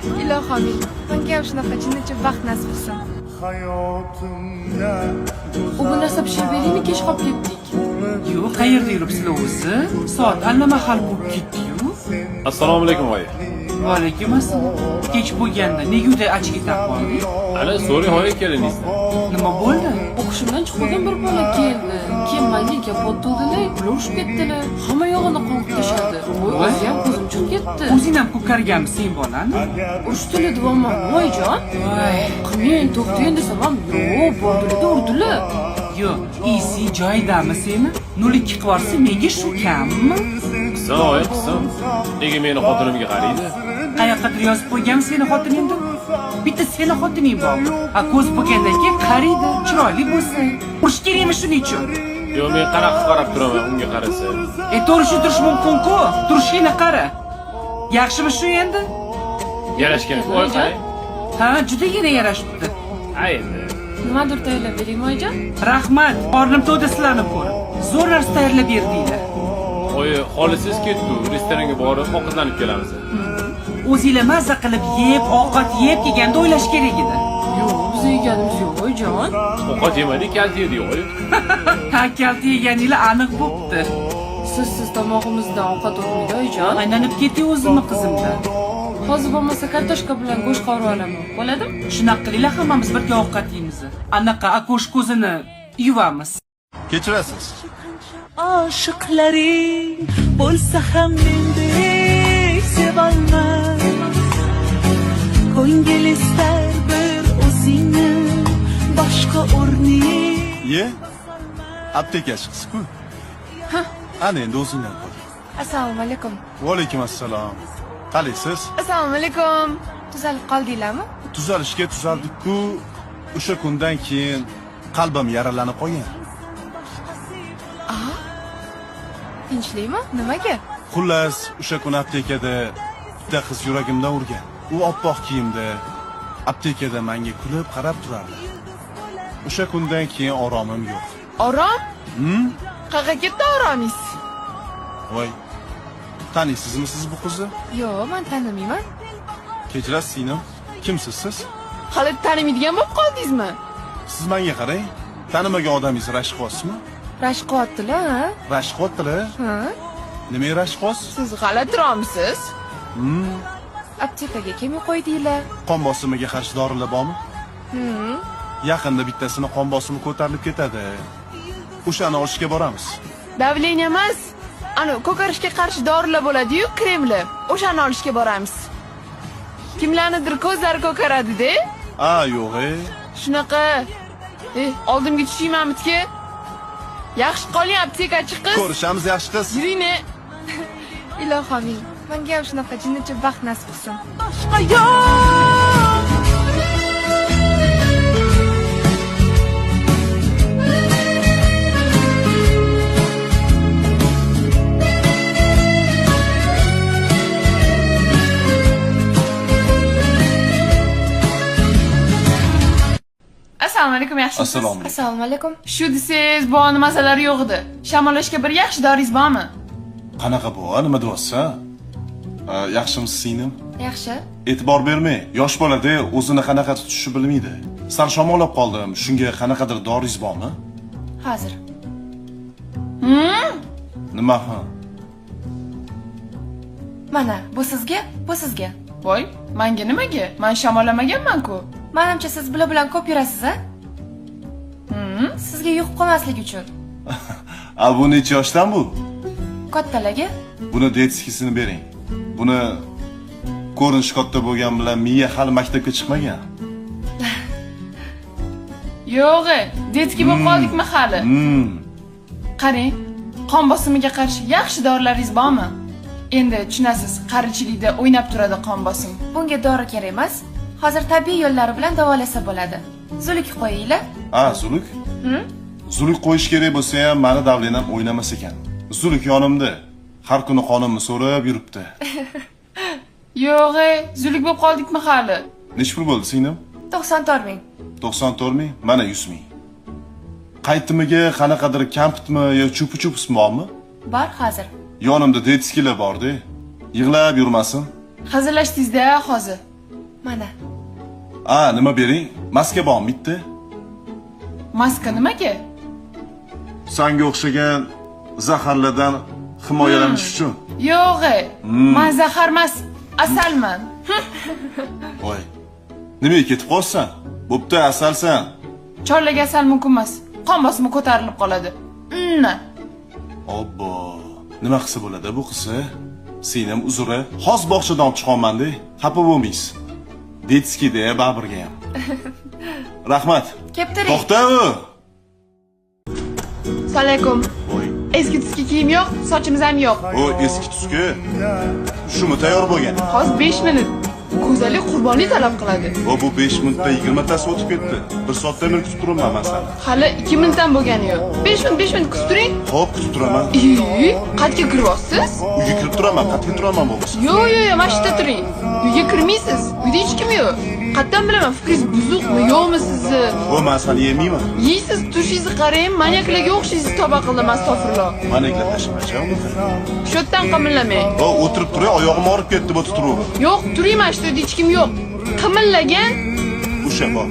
Ilohim, menga ham shunaqa jinnicha baxt nasib qilsin. U bu narsa pishirib beraymi, kech qolib ketdik. Yo'q, qayerda yuribsizlar o'zi? Soat allamahal bo'lib ketdi-yu. Assalomu alaykum oyi. Va alaykum assalom. Kech bo'lganda nega uyda achib ketardingiz? Ana so'ring oyi keliningizdan. Nima bo'ldi? O'qishimdan chiqmagan bir bola keldi. Keyin menga botdilar, urushib ketdilar. Hamma yog'ini qonqib tashladi. O'zi ham ko'zim chiqib ketdi. O'zing ham ko'karganmiz sen bolani? Urushdilar deyapman, voyjon. Qilmang, to'xtang desam ham, yo'q, bordilar, urdilar. Yo'q, esi joyidami seni? 02 qilib yuborsa menga shu kammi? Qizim oyi qizim. Nega meni xotinimga qaraydi? Qayoqqadir yozib qo'yganmi seni xotiningni? Bitta seni xotining bor. A ko'z bo'lgandan keyin qaraydi, chiroyli bo'lsa. Urish kerakmi shuning uchun? Yo'q, men qanaqa qarab turaman unga qarasa. To'g'ri turish mumkin-ku. Turishingni qara. Yaxshimi shu endi? Yarashgan oyi qarang. Ha, judagina yarashibdi. Ha endi. Nimadir tayyorlab beraymi, oyijon? Rahmat, qornim to'yda sizlarni ko'rib. Zo'r narsa tayyorlab berdinglar. Oyi, xolisiz ketdi, restoranga borib ovqatlanib kelamiz. O'zinglar mazza qilib yeb, ovqat yeb kelganda o'ylash kerak edi. Yo'q, biz yeganimiz yo'q, oyijon. Ovqat yemadik, kalti yedik oyi. Ha, kalti yeganinglar aniq bo'pti. Siz tomog'imizdan ovqat o'tmaydi, oyijon. Aylanib ketdi o'zimni qizimdan. Hozir bo'lmasa kartoshka bilan go'sht qovurib olaman. Bo'ladimi? Shunaqa qilinglar, hammamiz birga ovqat yeymiz. Anaqa akosh ko'zini yuvamiz. Kechirasiz. Aşıkların bo'lsa ham mendek sevolmas. Ko'ngil istar bir o'zingni boshqa o'rning. Ye? Aptekachi qizku. Ana endi o'zingdan qo'y. Assalomu alaykum. Va alaykum assalom. Qalaysiz? Assalomu alaykum. Tuzalib qoldinglarmi? Tuzalishga tuzaldik-ku, o'sha kundan keyin qalbim yaralanib qolgan. Tinchlikmi? Nimaga? Xullas, o'sha kun aptekada bitta qiz yuragimdan urgan. U oppoq kiyimda aptekada menga kulib qarab turardi. O'sha kundan keyin oromim yo'q. Orom? Qayerga ketdi oromingiz? Voy. Taniysizmi siz bu qizni? Yo'q, men tanimayman. Kechirasiz singlim. Kimsiz siz? Hali tanimaydigan bo'lib qoldingizmi? Siz menga qarang. Tanimagan odamingiz rashk qilyapsizmi? Rashk qilyaptilar, ha? Rashk qilyaptilar? Ha? Nimaga rashk qilyapsiz? Siz g'alati turibsiz. Aptekaga kim qo'ydinglar? Qon bosimiga qarshi dorilar bormi? Yaqinda bittasini qon bosimi ko'tarilib ketadi. O'shani olishga boramiz. Davleniya emas. Ana ko'karishga qarshi dorilar bo'ladi-yu, kremlar. O'shani olishga boramiz. Kimlarnidir ko'zlari ko'karadi-da? Yo'q, Shunaqa. Oldimga tushiymanmi-ki? Yaxshi qoling, aptekachi qiz. Ko'rishamiz yaxshi qiz. Yuring. Ilohim, menga ham shunaqa jinnicha baxt nasib qilsin. Boshqa yo'q. Assalomu alaykum, yaxshimisiz? Assalomu alaykum. Assalomu alaykum. Shu desiz, bu nimasalari yo'q edi. Shamollashga bir yaxshi doringiz bormi? Qanaqa bu? Nima deyapsiz? Yaxshimisiz singlim? Yaxshi. E'tibor bermay, yosh bolada o'zini qanaqa tutishni bilmaydi. Sal shamollab qoldim. Shunga qanaqadir doringiz bormi? Hozir. Nima ha? Mana, bu sizga, bu sizga. Voy, menga nimaga? Men shamollamaganman-ku. Menimcha siz bilan ko'p yurasiz, a? Sizga yuqib qolmaslik uchun. Bu necha yoshdan bu? Kattalarga? Buni detskisini bering. Buni ko'rinish katta bo'lgan bilan miya hali maktabga chiqmagan. Yo'q, detki bo'lib qoldikmi hali? Qarang, qon bosimiga qarshi yaxshi dorilaringiz bormi? Endi tushunasiz, qarichilikda o'ynab turadi qon bosim. Bunga dori kerak emas. Hozir tabiiy yo'llari bilan davolasa bo'ladi. Zuluk qo'yinglar. Zuluk? Zuluk qo'yish kerak bo'lsa ham meni davlenam o'ynamas ekan. Zuluk yonimda. Har kuni qonimni so'rab yuribdi. Yo'q, zuluk bo'lib qoldikmi hali? Nech pul bo'ldi singlim? 94 ming. 94 ming? Mana 100 ming. Qaytimiga qanaqadir kampitmi yo chupi-chupsmi bormi? Bor hozir. Yonimda detskilar bor-da. Yig'lab yurmasin. Hazillashdingiz-da hozir. Mana. Nima bering? Maska bormi bitta? Maska nimaga? Sanga o'xshagan zaharlardan himoyalanish uchun. Yo'q, men zahar emas, asalman. Voy. Nimaga ketib qolsan? Bo'pti, asalsan. Chorlaga asal mumkin emas. Qon bosimi ko'tarilib qoladi. Obbo. Nima qilsa bo'ladi bu qizsa? Senim uzri, xos bog'chadan olib chiqolmanda, xafa bo'lmaysiz. Detskida Babirga ham. Rahmat. Keptiring. To'xta. Assalomu alaykum. Voy. Eski tuski kiyim yo'q, sochimiz ham yo'q. O eski tuski. Shumi tayyor bo'lgan? Hozir 5 minut. Go'zallik qurbonlik talab qiladi. Va bu 5 minutda 20 tasi o'tib ketdi. 1 soatdan beri kutib turibman men seni. Hali 2 minutdan bo'lgani yo'q. 5 minut kutib turing. Xo'p, kutib turaman. Qayerga kiryapsiz? Uyga kirib turaman, qayerga turaman bo'lmasa. Yo'q, mana shu yerda turing. Uyga kirmaysiz. Uyda hech kim yo'q. Qayerdan bilaman, fikringiz buzuqmi, yo'qmi sizni? O men seni yemayman. Yeysiz, tushingizni qarang, manyaklarga o'xshaysiz toba qildim, astag'firulloh. Maneklar tashlamachi. Shu yerdan qimillamang. O o'tirib turay, oyog'im og'rib ketdi bu turuv. Yo'q, turing, mana shu yerda hech kim yo'q. Qimillagan. O'sha bor.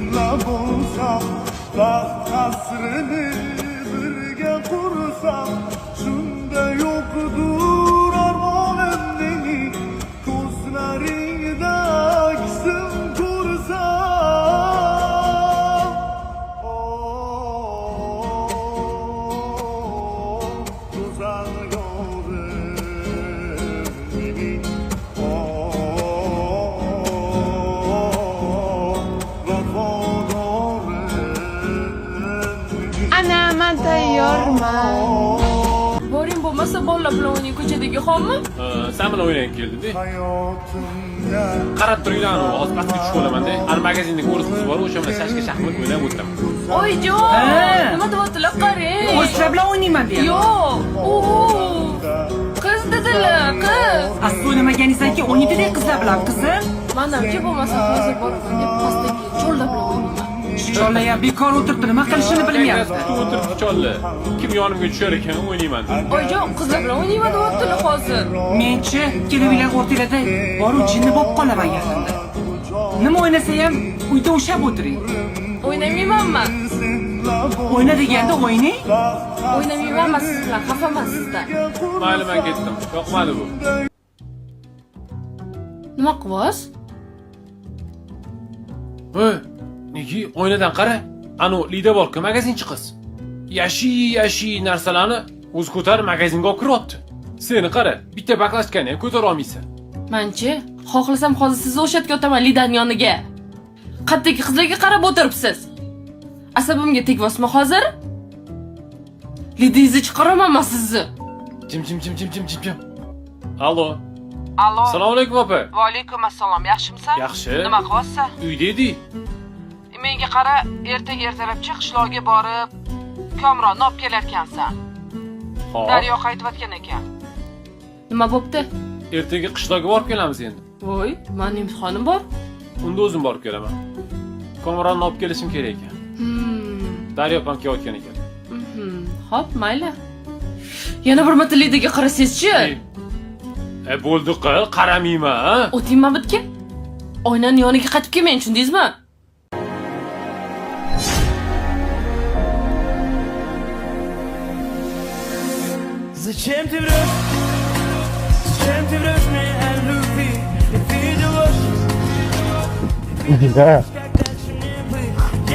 Shunda yo'qdur armonimning ko'zlaringda aksim ko'rsam. Go'zal yo'limning Ana, men tayyorman. Boring bo'lmasa bolalar bilan o'ynang ko'chadagi xonmi? Sen bilan o'ynayga keldi-da. Qarab turinglar, hozir pastga tushib qolaman-da. Har magazindagi o'rinsiz bor, o'sha bilan shashka shaxmat o'ynab o'tiraman. Oyijon, nima deyaptilar qarang. O'zlar bilan o'ynayman deyapti. Yo'q. Qiz dedilar, qiz. Asli o'ynamaganingizki, o'ynaydi qizlar bilan, qizim. Manamcha bo'lmasa hozir boraman deb pastdagi cho'llar bilan o'ynayman. Chollar ham bekor o'tiribdi, nima qilishini bilmayapti. O'tiribdi chollar. Kim yonimga tushar ekan, o'ynayman deb. Oyijon, qizlar bilan o'ynayman deyaptilar hozir. Men-chi, kelinglar o'rtalarda boru jinni bo'lib qolaman yaqinda. Nima o'ynasa ham uyda o'shab o'tiring. O'ynamayman men. O'yna deganda o'ynang. O'ynamayman men siz bilan, xafaman sizdan. Mayli, men ketdim. Yoqmadi bu. Nima qilyapsiz? Nega oynadan qara. Anu Lida bor-ku, magazinchi qiz. Yashi narsalarni o'zi ko'tarib magazinga olib kiryapti. Seni qara, bitta baklashkani ham ko'tara olmaysan. Menchi, xohlasam hozir sizni o'sha yerga o'taman Lidaning yoniga. Qaddagi qizlarga qarab o'tiribsiz. Asabimga tegvosmi hozir? Lidangizni chiqaraman men sizni. Jim. Allo. Allo. Assalomu alaykum opa. Va alaykum assalom. Yaxshimisan? Yaxshi. Nima qilyapsan? Uyda edi. Menga qara, ertalab chiq qishloqga borib, Komronni olib kelar ekansan. Xo'p. Daryo qaytayotgan ekan. Nima bo'pti? Ertaga qishloqqa borib kelamiz endi. Voy, mening imtixonim bor. Unda o'zim borib kelaman. Komronni olib kelishim kerak ekan. Daryo ham kelayotgan ekan. Xo'p, mayli. Yana bir marta Lidaga qarasangiz-chi? Bo'ldi qil, qaramayman, ha? O'tingman bitga. Oynaning yoniga qaytib kelmang, tushundingizmi? Зачем ты врешь? Зачем ты врешь мне о любви? Ты виделась? Dida,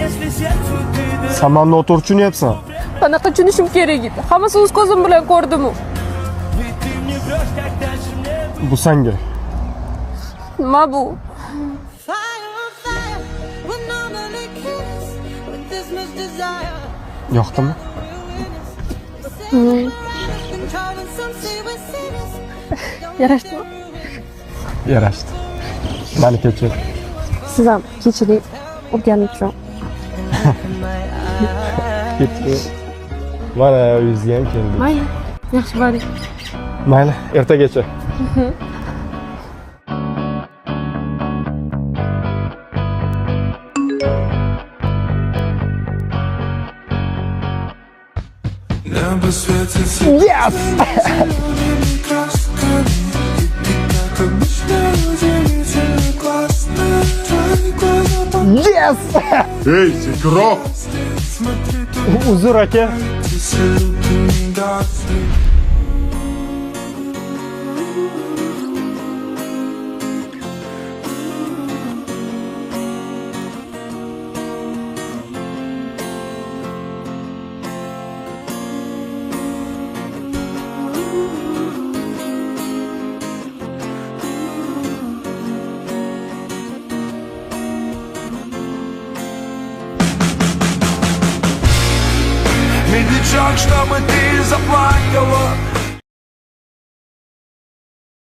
Если сердцу ты samanni o'tirib tushunayapsan. Qanaqa tushunishim kerak edi? Hammasi o'z ko'zim bilan ko'rdim-ku. ведь ты мне врешь, как дальше мне Bu senga. Nima bu? Yoqdimi? Yarashdimi? Yarashdi. Meni kechir. Siz ham kechiring, o'rganib turing. Kechir. Mana uyingizga ham keldik. Mayli, yaxshi bo'ling. Mayli, ertagacha. Yes! как будто удивительно классно. Yes! Ey, sekinroq. Uzr aka. Медлячок, чтобы ты заплакала,